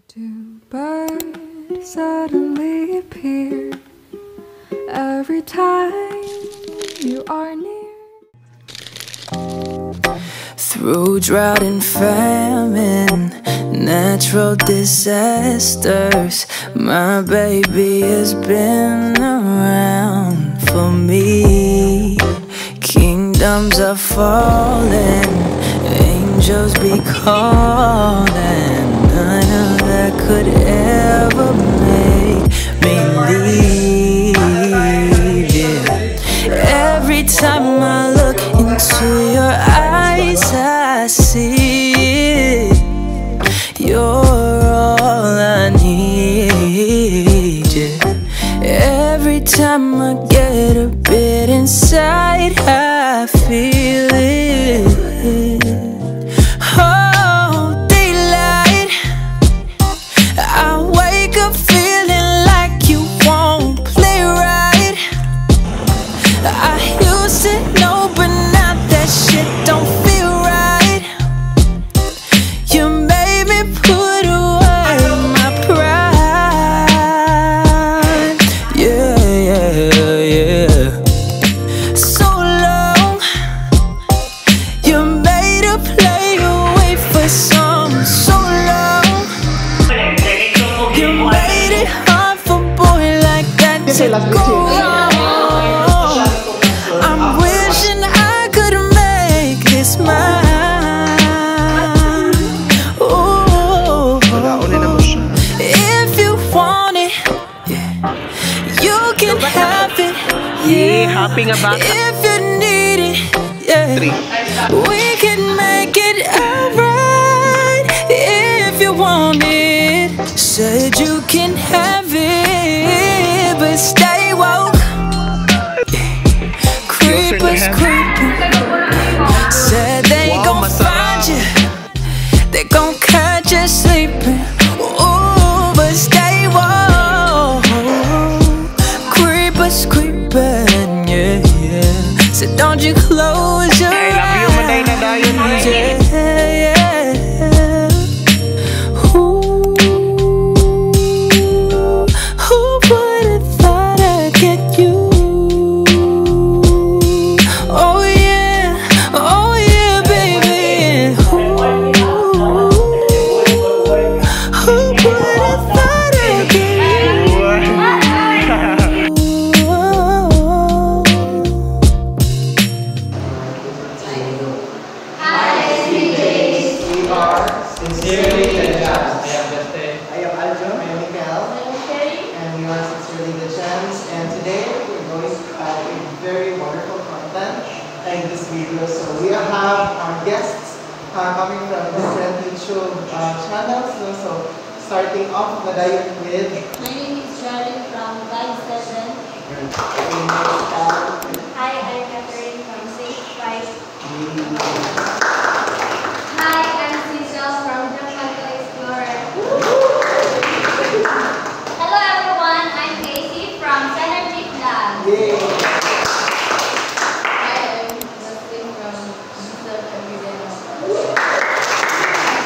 Two birds suddenly appear every time you are near. Through drought and famine, natural disasters, my baby has been around for me. Kingdoms are falling, angels be calling. None of that could ever make me leave, yeah. Every time I look into your eyes, I see it. You're all I need, yeah. Every time I get a bit inside, I feel it. Oh, daylight, I wake up feeling like you won't play right. I used to know, but now that shit don't feel right. You made me put away my pride. Yeah, yeah, yeah. So long, you made a play away for some. So long, you made it hard for a boy like that to go wrong. I'm wishing I could make this mine. Ooh, if you want it, you can have it. Yeah. If you need it, yeah, we can make it alright. If you want it, said you can have it, but stay woke. Creepers creeping, said they gon' find you, they gon' catch you sleeping. Ooh, but stay woke. Creepers creeping, yeah, yeah. So don't you close your eyes, yeah, yeah. Ooh, who would've thought I'd get you? Oh yeah, baby. Who would've thought I'd get you? Sincerely the Gems. I am Aljo, I am Miguel, and we are Sincerely the Gems. And today we're going to have a very wonderful content in this video. So we have our guests coming from different YouTube channels. So starting off, Madayon with. My name is Charlene from Vibe 7. Hi, I'm Catherine from Sage 5. Hi, I'm Cecil from Japanto Explorer. Hello everyone, I'm Casey from Synergy Vlog. Hi, I'm Justin from Digital Everyday.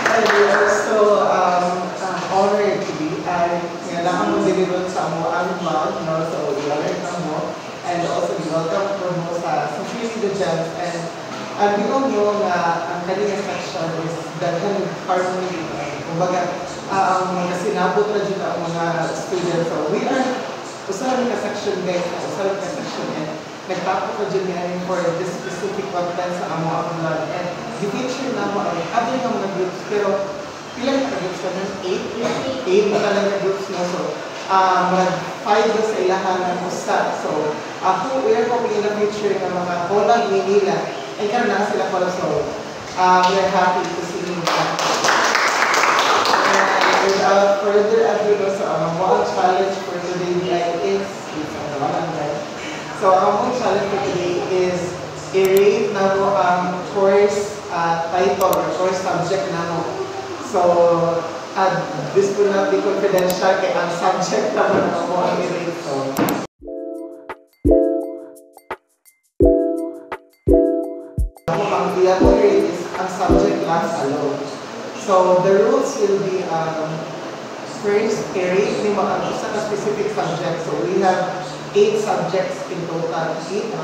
And we are so honored to be kailangan mo deliver sa mo ang vlog, no? So we are mo, and also we welcome mo sa Sincerely the Gems. And we all know na ang kanilang section is dahil harmony. Kumbaga, kasi nabot na dyan ang mga students. So we are, usahan ka section guys, usahan ka section, and nagtapos na dyan yan for this specific content sa amo ang vlog. And di-feature na mo ang other ng mga groups, pero ilan ka groups na? 8? 8 na talaga groups na. So, mag-5 na sa ilahan ng usta. So, ako, we are hoping na feature ng mga Poland, Manila. And kaya na sila pala, so we're happy to see you back. And without further ado, so ang mga challenge for today is, so ang challenge for today is i-rate na mo ang course title or course subject na mo. So, this will not be confidential kaya ang subject na mo ang i-rate. So, ang i-rate is ang subject class alone. So the rules will be First, carry, may mga isa na specific subjects. So we have 8 subjects in total. 6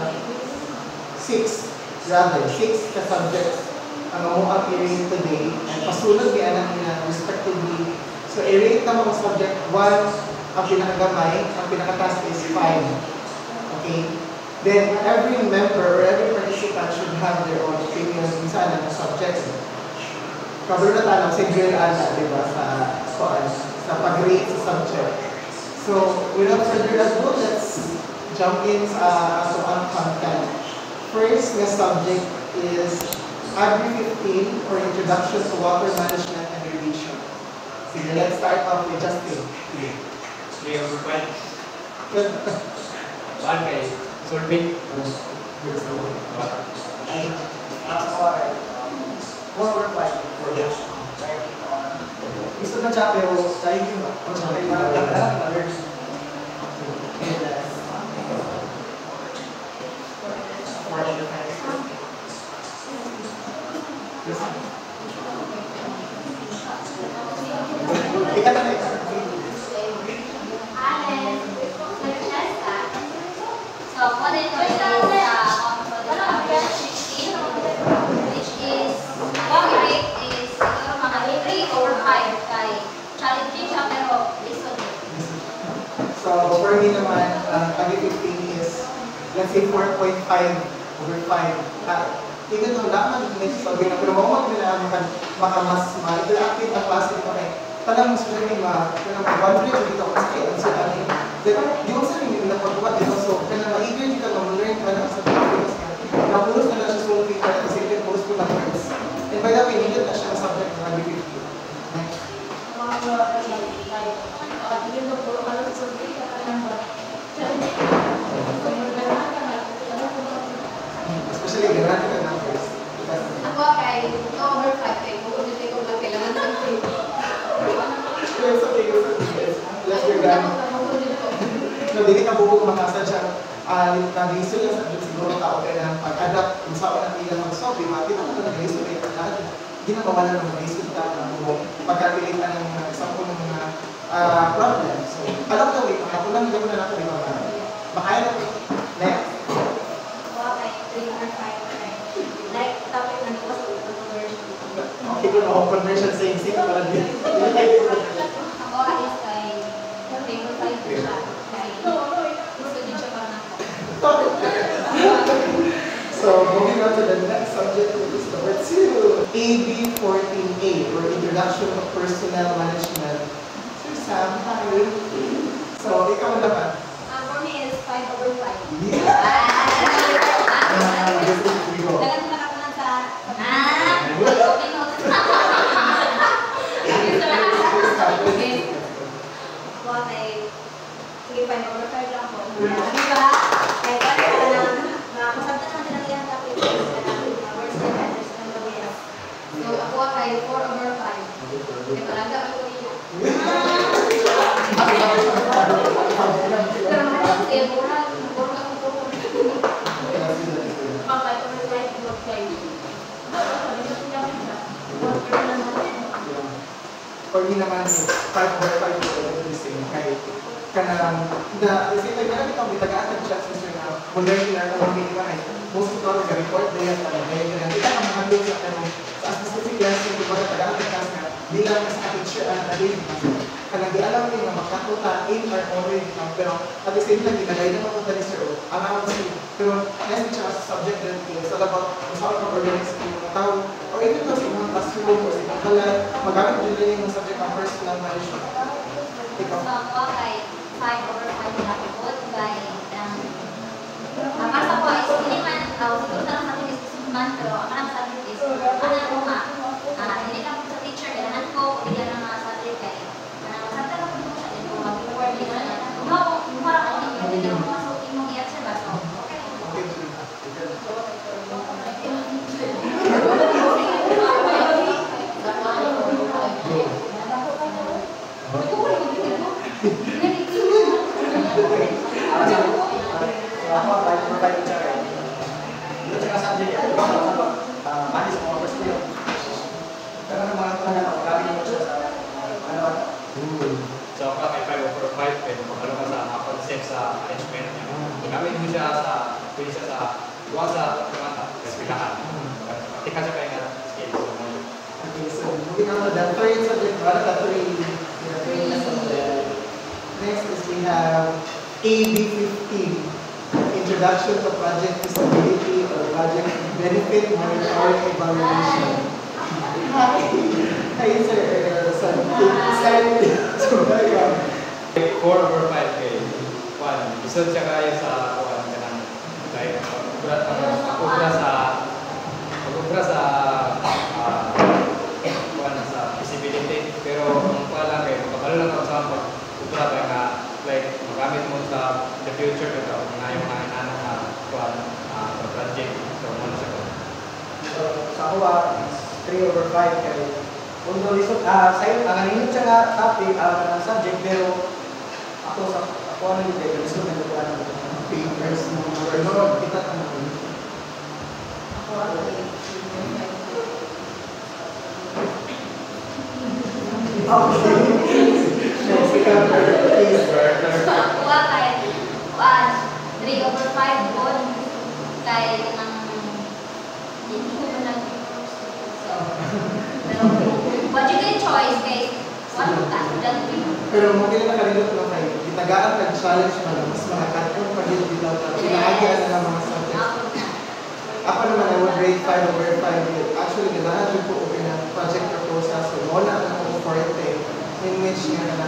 ka subjects ang mga carry today. And pasunod ni anak niya respectively. So i-rate na mga subject 1, ang pinakagamay, ang pinakataas is 5. Okay? Then every member or every participant should have their own opinion sa anong subjects. Cover na tayo sa drill ana, di ba, sa pag-rate sa subject. So, without further ado, let's jump in sa ang content. First na subject is Agri 15 or Introduction to Water Management and Irrigation. Sige, let's start off with Justin. Clear point. One kay solving. Gusto na siya pero tayo yun. Ika na ika. So, what is which is, what we rate is, mga 3/5 kay challenging siya pero listen. So, for me naman, Agri 15 is, let's say 4.5/5. Tingnan mo, laman next sabi na, pero maumat nila makamas ma-interactive ang klase nito kay talang mas learning ma-100 dito ako sa kaya sa amin. Di ko sa rin nila pagbukat dito, so kaya ma-eager dito na ma-learn ka na sa videos ka. Napulos na lang siya solving ka na kasi ito post ko na words. And by the way, hindi na siya ang subject ng Agri 15. Especially ganun ka numbers. Ako kay 2/5 kay kung hindi ko lang kailangan ng It's okay. Let's go down. So, dili ka bubog makasa siya. Nag-isul lang sa siguro tao kaya ng pag-adapt kung saan ang ilang mag-solve. Mati na ito nag-isul eh. Hindi na mawala ng mag-isul tayo ng bubog. Pagkatilig na ng example ng mga problem. So, alam ko, ako lang hindi ko na natin ito. Makaya na ito. Next. Okay, kung ako conversion sa insig, parang din. Ako is kay favorite siya. Kay gusto din siya parang ako. So, moving on to the next subject, which is number 2. AB 14A, or Introduction to Personnel Management. Sir Sam, hi. So, ikaw naman. For me is 5/5. Dagan sila kapanan sa okay notes. Ako kay sige 5/5 lang po. Diba? Kaya pala na masabta naman sila yan tapos words and letters and the way. So ako kay 4/5. Kaya talaga ako niya. Pero kasi mura For me naman, 5/5 is the same. Kahit ka na, kasi nag-aaral ito, may tagaan ng chats, Mr. na, learning na kung hindi ka kahit most of the report na yan, kita ka mahandog sa sa specific lesson, kung ba tagaan ng class na, di lang sa teacher na rin. Kanang di alam din na makatuta in or already, pero at the same time, ginagay na mapunta ni Sir O. Ang ako kasi, pero lesson siya sa subject din, it's all about kung saan mag-organize ng mga tao, or even though sa mga classroom or sa mga kalan, magamit din rin yung subject ng personal management. Ikaw? So ako kay 5/5 na po by para sa ko is hindi man siguro lang sa atin is man pero ang alam sa atin is ano ko nga hindi ka sa teacher kailangan ko hindi na mga sa atin kay sa atin ko sa atin ko mag-reward din na kung para ako hindi na mo sa imo i-answer ba so okay So, ako kay 5/5, pwede makalo ka sa mga concept sa arrangement niya. Gamit mo siya sa, pwede siya sa iwan sa mata, sa pilahan. Tika siya kaya nga scale. So, Okay, so moving on to the third subject, what are the three? Next is we have AB15, Introduction to Project Feasibility or Project Benefit Monitoring Evaluation. Hi, sir. Sorry. 4/5 kay 1. Isod siya kaya sa 1 ka ng like, pag-ubra sa sa visibility. Pero kung pala kayo, magkabalo lang ako sa pag-ubra ba nga like magamit mo sa the future ito nga yung mga inanong na project. So, ano siya ko? So, sa ako 3/5 kay kung lisod, sa'yo, nanginit siya nga topic, subject, pero ako ano yung dito, lisod na ito ano, Papers mo. Pero kita ka naman. Ako ay Next, ikaw, please. So, ako kay 3/5 po kay ang hindi ko ba lang so pero budget yung choice kay 1 task lang Pero mo kailan nakalilot mo kayo, itagaan nag-challenge mo lang, mas mga katong pag-hit dito, pinahagyan na ng mga subjects. Ako naman, I would rate 5/5. Actually, ganahan din po okay na project proposal. So, wala na akong forte in which nga na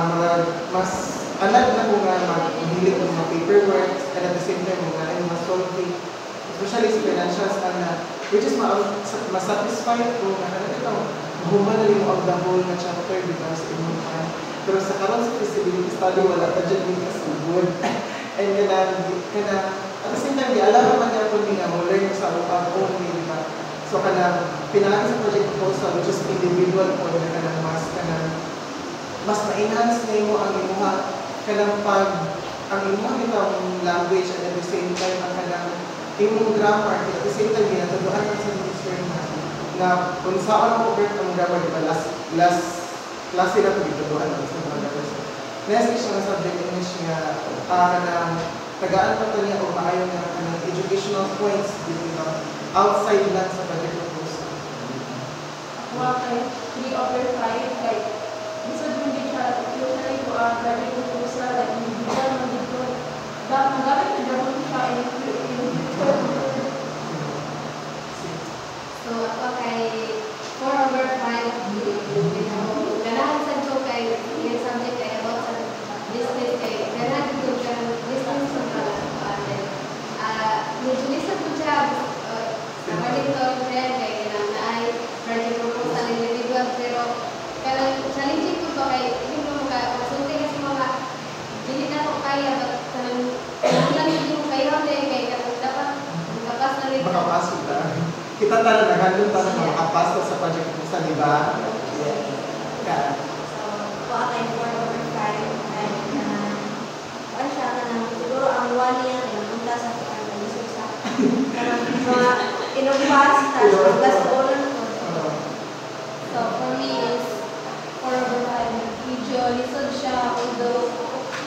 mga mas alam na ko nga maghilig ng mga paperwork and at the same time mga mas solving, especially sa financials na which is masatisfied ko na itong humanali mo of the whole na chapter because in yung time. Pero sa karon sa feasibility study, wala pa dyan din kasi good. And kana at the same time, di alam naman niya kung hindi nga mo learn sa upang only, di ba? So, pinalaki sa project proposal, which is individual po na mas ma-enhance na mo ang imuha, ang imuha itong language and at the same time, ang imong grammar, at the same time, ginatuduhan ka sa minister na kung saan mo over ang grammar, di ba? Last klase na ito, ginatuduhan ka sa mga grammar. Next is yung subject English nga, tagaan pa ito niya o maayon na educational points dito outside lang sa project proposal. Ako kay 3/5 kay bisod mo din siya usually ko ang project proposal like individual mo dito magamit na dapat siya in future. so ako kay 4/5 ganahan sa to kay yung subject kay about sa business kay ganahan dito siya business sa medyo listen ko siya ako dito friend kay kailangan na ay project proposal individual pero kailangan challenging ko to kay hindi mo makakonsulti kasi mga hindi na ko kaya kailangan hindi mo kayo kay dapat makapas na rin Makapasok na. Kita talaga naghandong tayo na makapasok sa project proposal, di ba? Yeah. So ako kay 4/5 and ano siya siguro ang 1 year ay napunta sa lisod sa mga inubas tapos last oras ko. So for me is 4/5 medyo lisod siya although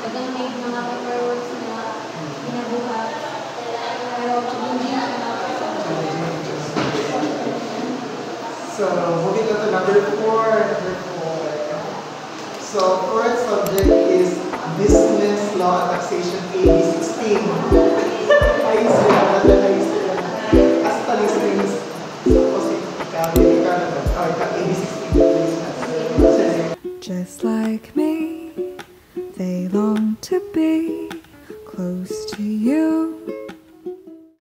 nag-make mga paperworks na ginabuhat pero challenging siya. So, moving on to number 4. So, fourth subject is Business Law and Taxation AB16. Ayos yan, ayos yan. As taling strings, kasi ikaw na AB16. Just like me, they long to be close to you.